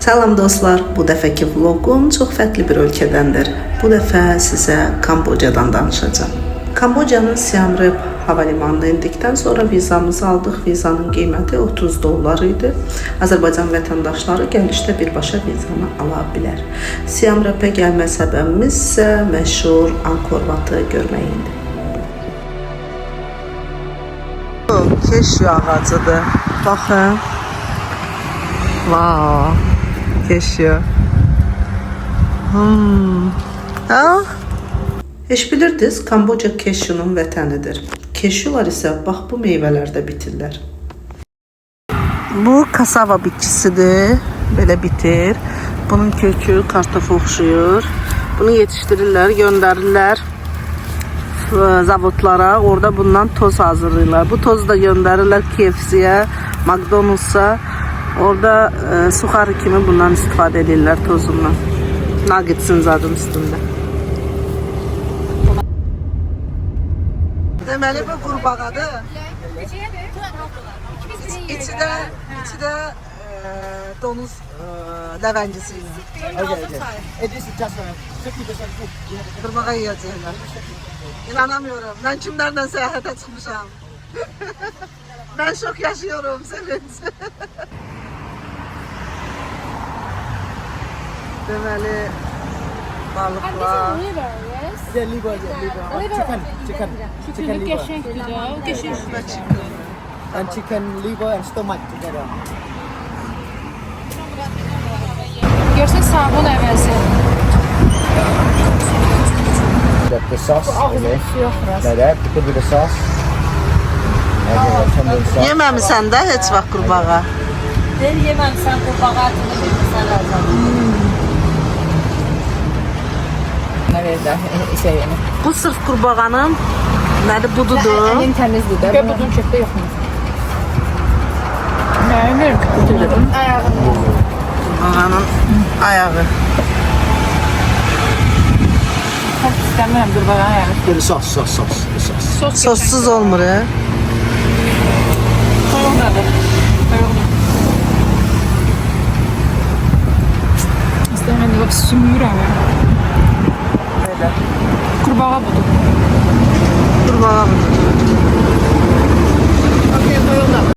Salam dostlar, bu dəfəki vloqum çox fərqli bir ölkədəndir. Bu dəfə sizə Kambocadan danışacağım. Kambocanın Siem Reap hava limanına indikdən sonra vizamızı aldıq. Vizanın qiyməti $30 idi. Azərbaycan vətəndaşları gəlişdə birbaşa vizanı ala bilər. Siem Reapə gəlmə səbəbimiz isə məşhur Angkor Vatı görmək idi. Keşyu ağacıdır. Baxın. Wow. Keşyu. Heç bilirdiniz, Kamboca keşyunun vətənidir. Keşyular isə bax bu meyvələrdə bitirlər. Bu kasava bitkisidir. Belə bitir. Bunun kökü kartofa oxşuyur. Bunu yetiştirirlər, göndərirlər zavodlara. Orada bundan toz hazırlayırlar. Bu tozu da göndərirlər KFC-yə, McDonald's-a. Orada suxarı kimi bundan istifadə edirlər tozundan. Nuggetsin zadın üstündə. Deməli bu qurbağadır. İçi də donuz ləvəngisi ilə. Qurbağa yiyəcəklər. İnanamıyorum. Ben kimlerden seyahate çıkmışam. Ben şok yaşıyorum sevinç. Deməli balıqlar. Liver. Chicken liver. And chicken liver and stomach together. Görsən sabun əvəzi. The sauce, okay. Like that, you put with the sauce. Yeməmisən də heç vaxt qurbağa. Ben yeməmişəm qurbağa adını bilmirsən lazım. Bu sırf qurbağanın nədir bududur. En temizdir de. Köp uzun çöpdə yox mu? Nə verir? Qurbağanın ayağı. Çok istəmirəm qurbağa ayağı. With the sauce. Sossuz olmur. Soyuqdadır. İstəmirəm yox, sümürəm. Belə. Qurbağa budur. Qurbağa budur. Okey, soyuqdadır.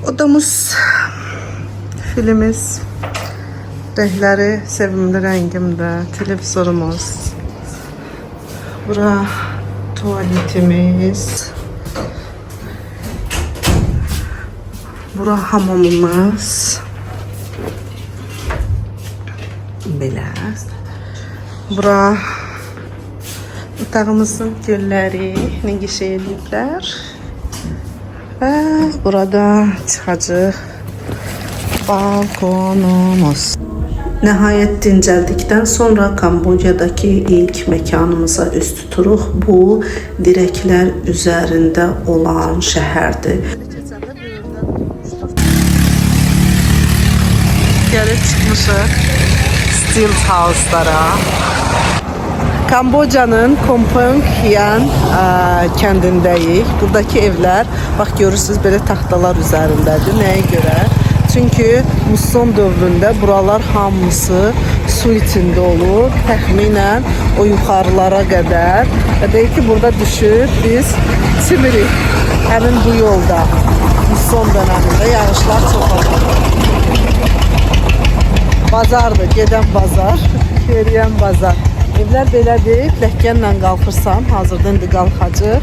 Odamız, filimiz, renkləri, sevimli rəngimdə, televizorumuz. Bura tuvaletimiz. Bura hamamımız. Belə. Bura otağımızın gülləri nəqiş ediblər. Və burada çıxacaq balkonumuz. Nəhayət dincəldikdən sonra Kambodjadakı ilk məkanımıza üst tuturuq. Bu dirəklər üzərində olan şəhərdir. Gəlib çıxmışıq Stilt House-lara. Kambocanın Kompong Hiyan kəndindəyik. Buradakı evlər, bax görürsünüz, belə taxtalar üzərindədir. Nəyə görə? Çünkü muson dövründə buralar hamısı su içində olur. Təxminən o yuxarılara qədər. Və deyək ki, burada düşür, biz çimirik. Həmin bu yolda muson dönəmində yağışlar çox olur. Bazardır, gedən bazar, yeriyən bazar. Evlər belədir, pləkkənlə qalxırsan, hazırda indi qalxacaq.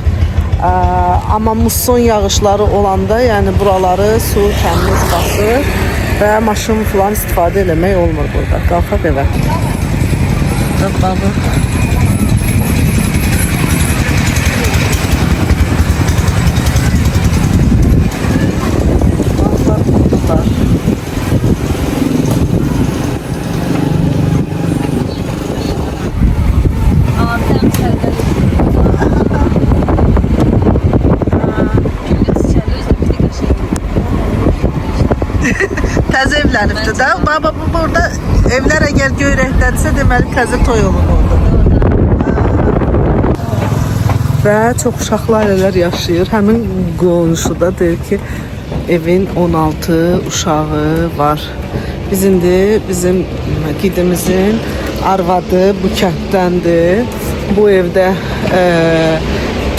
Amma muson yağışları olanda, yəni buraları su təmiz basır və maşın falan istifadə eləmək olmur burada. Qalxaq evə. Bax. Təzə evlənibdir də. Baba bu burada evlər əgər göy rəngdədirsə, deməli təzə toy olub orada. Və çox uşaqlı ailələr yaşayır. Həmin qonşuda deyir ki, evin 16 uşağı var. Biz indi bizim gidimizin arvadı bu kənddəndir. Bu evdə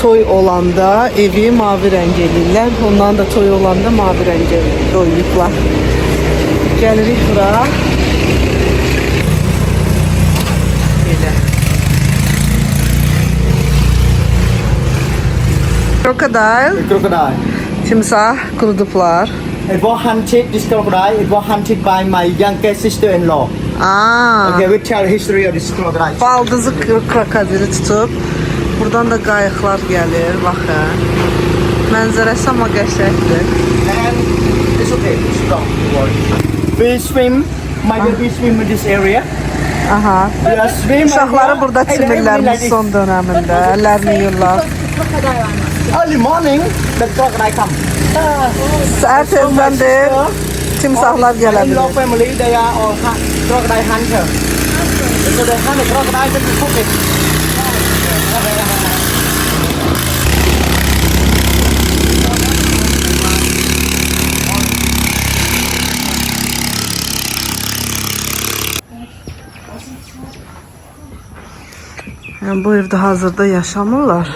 toy olanda evi mavi rəng eləyirlər. Ondan da toy olanda mavi rəng boyayıblar. Gəlirik bura. Belə. Crocodile, Crocodile. timsah qurudublar. It was hunted, this crocodile, it was hunted by my youngest sister-in-law. Aa, Okay, we tell history of this crocodile. baldızı krokodili tutub. Buradan da qayıqlar gəlir, baxın. Mənzərəsi amma qəşəngdir. And it's okay, stop, don't worry. We swim, my baby swim in this area. Aha. We are swim. Uşaqları burada çimirlər muson dönəmində, əllərini yuyurlar. Early morning, the crocodile come. Səhər tezləndir, timsahlar gələ In your bilir. family, they are all crocodile hunter. So they hunt the crocodile to cook it. Yəni, bu evdə hazırda yaşamırlar.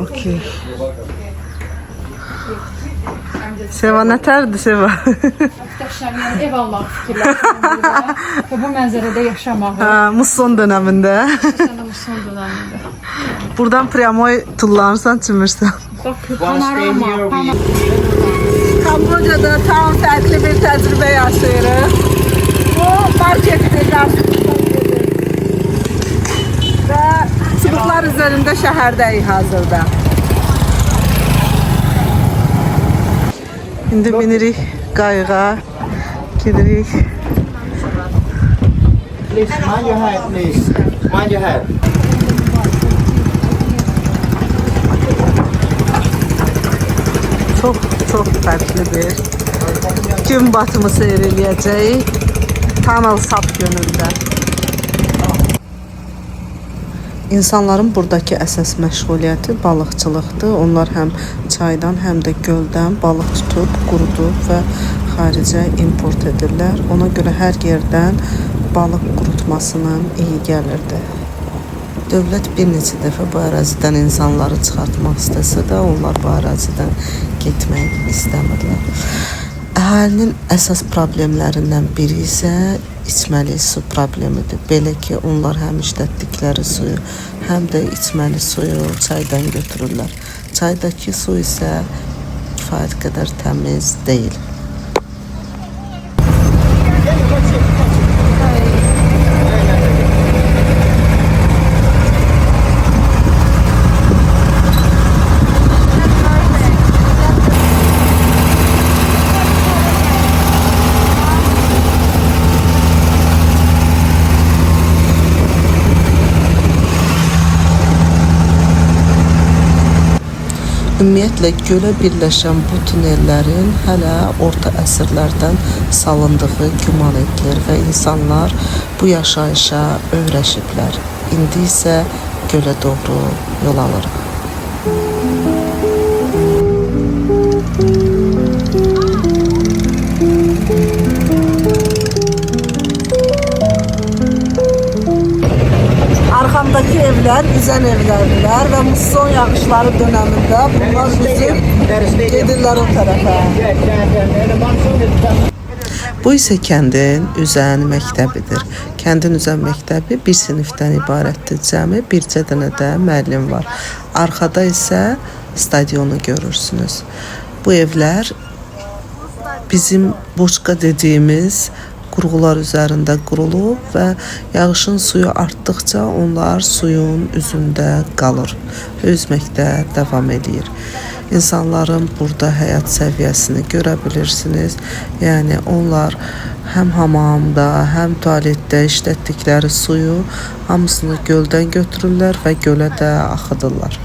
Okey. Seva nətərdir Seva? Yəni ev almaq fikirləşirəm və bu mənzərədə yaşamağı. Hə, muson dönəmində. Sənə son dönəmində. Buradan priamoy tullanırsan, çimirsən. Bax, One stay here, we Kambodjada tam fərqli bir təcrübə yaşayırıq. Bu marketdir, və çubuqlar üzərində şəhərdəyik hazırda. İndi binirik qayığa, gedirik. please mind your head, please. Mind your head. Çox fərqli bir gün batımı seyr eləyəcəyik. Tanal Sap gölündə. İnsanların buradakı əsas məşğuliyyəti balıqçılıqdır. Onlar həm çaydan, həm də göldən balıq tutub, qurudub və xaricə import edirlər. Ona görə hər yerdən balıq qurutmasının iyi gəlirdi. Dövlət bir neçə dəfə bu ərazidən insanları çıxartmaq istəsə də, onlar bu ərazidən getmək istəmirlər. Əhalinin əsas problemlərindən biri isə içməli su problemidir. Belə ki, onlar həm işlətdikləri suyu, həm də içməli suyu çaydan götürürlər. Çaydakı su isə kifayət qədər təmiz deyil. Ümumiyyətlə, gölə birləşən bu tunellərin hələ orta əsrlərdən salındığı güman edilir və insanlar bu yaşayışa öyrəşiblər. İndi isə gölə doğru yol alırıq. Arxamdakı evlər üzən evlərdirlər və muson yağışları dönəmində bunlar üzüb gedirlər o tərəfə. Bu isə kəndin üzən məktəbidir. Kəndin üzən məktəbi bir sinifdən ibarətdir. Cəmi bircə dənə də müəllim var. Arxada isə stadionu görürsünüz. Bu evlər bizim boçqa dediyimiz qurğular üzərində qurulub və yağışın suyu artdıqca onlar suyun üzündə qalır və üzməkdə davam edir. İnsanların burada həyat səviyyəsini görə bilirsiniz. Yəni onlar həm hamamda, həm tualetdə işlətdikləri suyu hamısını göldən götürürlər və gölə də axıdırlar.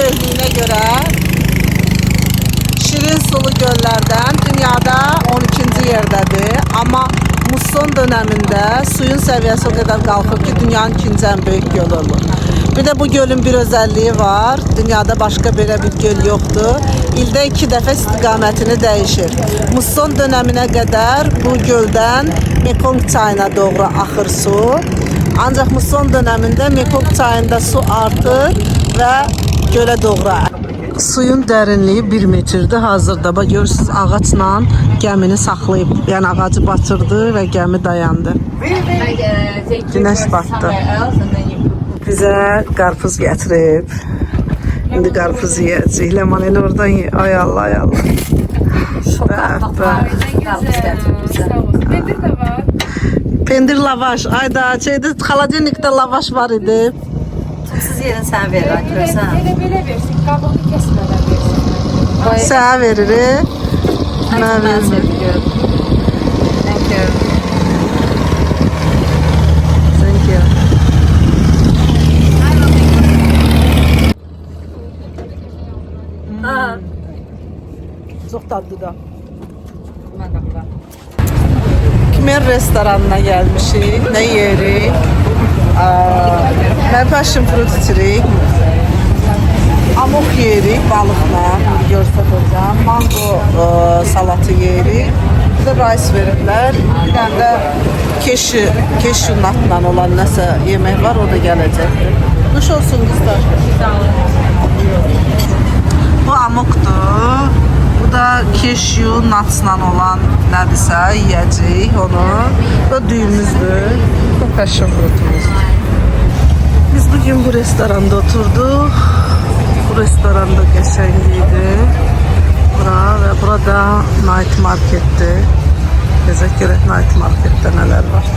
böyüklüyünə görə şirin sulu göllərdən dünyada 12-ci yerdədir. Amma muson dönəmində suyun səviyyəsi o qədər qalxır ki, dünyanın ikinci ən böyük gölü olur. Bir də bu gölün bir özəlliyi var. Dünyada başqa belə bir göl yoxdur. İldə 2 dəfə istiqamətini dəyişir. Muson dönəminə qədər bu göldən Mekong çayına doğru axır su. Ancaq muson dönəmində Mekong çayında su artır və gölə doğru axır. Suyun dərinliyi 1 metrdir hazırda. Bax görürsüz ağacla gəmini saxlayıb. Yəni ağacı batırdı və gəmi dayandı. Günəş batdı. Bizə qarpız gətirib. İndi qarpız yeyəcəyik. Ləman elə oradan ye. Ay Allah, ay Allah. Pendir de var. Pendir lavaş. Ayda şeydə xaladenikdə lavaş var idi. Siz yerin sen ver. Görsen. Elə belə versin, qabığı kəsmədən versin. Sənə veririk. Mən Ben veririm. seviyorum. Thank you. Thank you. Çox dadlı da. Kimer restoranına gəlmişik. Nə yeyirik? Mən passion fruit içirik. Amok yeyirik balıqla. Görsətəcəm. Mango salatı yeyirik. Bir də rice veriblər. Bir dənə də keşu natla olan nəsə yemək var. O da gələcəkdir. Nuş olsun qızlar. Bu amokdur. Bu da keşu natsla olan nədirsə yiyəcəyik onu. Bu düyümüzdür. Bu passion fruitumuzdur. Biz bugün bu restoranda oturduq. Bu restoranda qəşəng idi. Bura və burada night marketdir. Gezək görək night marketdə nələr var.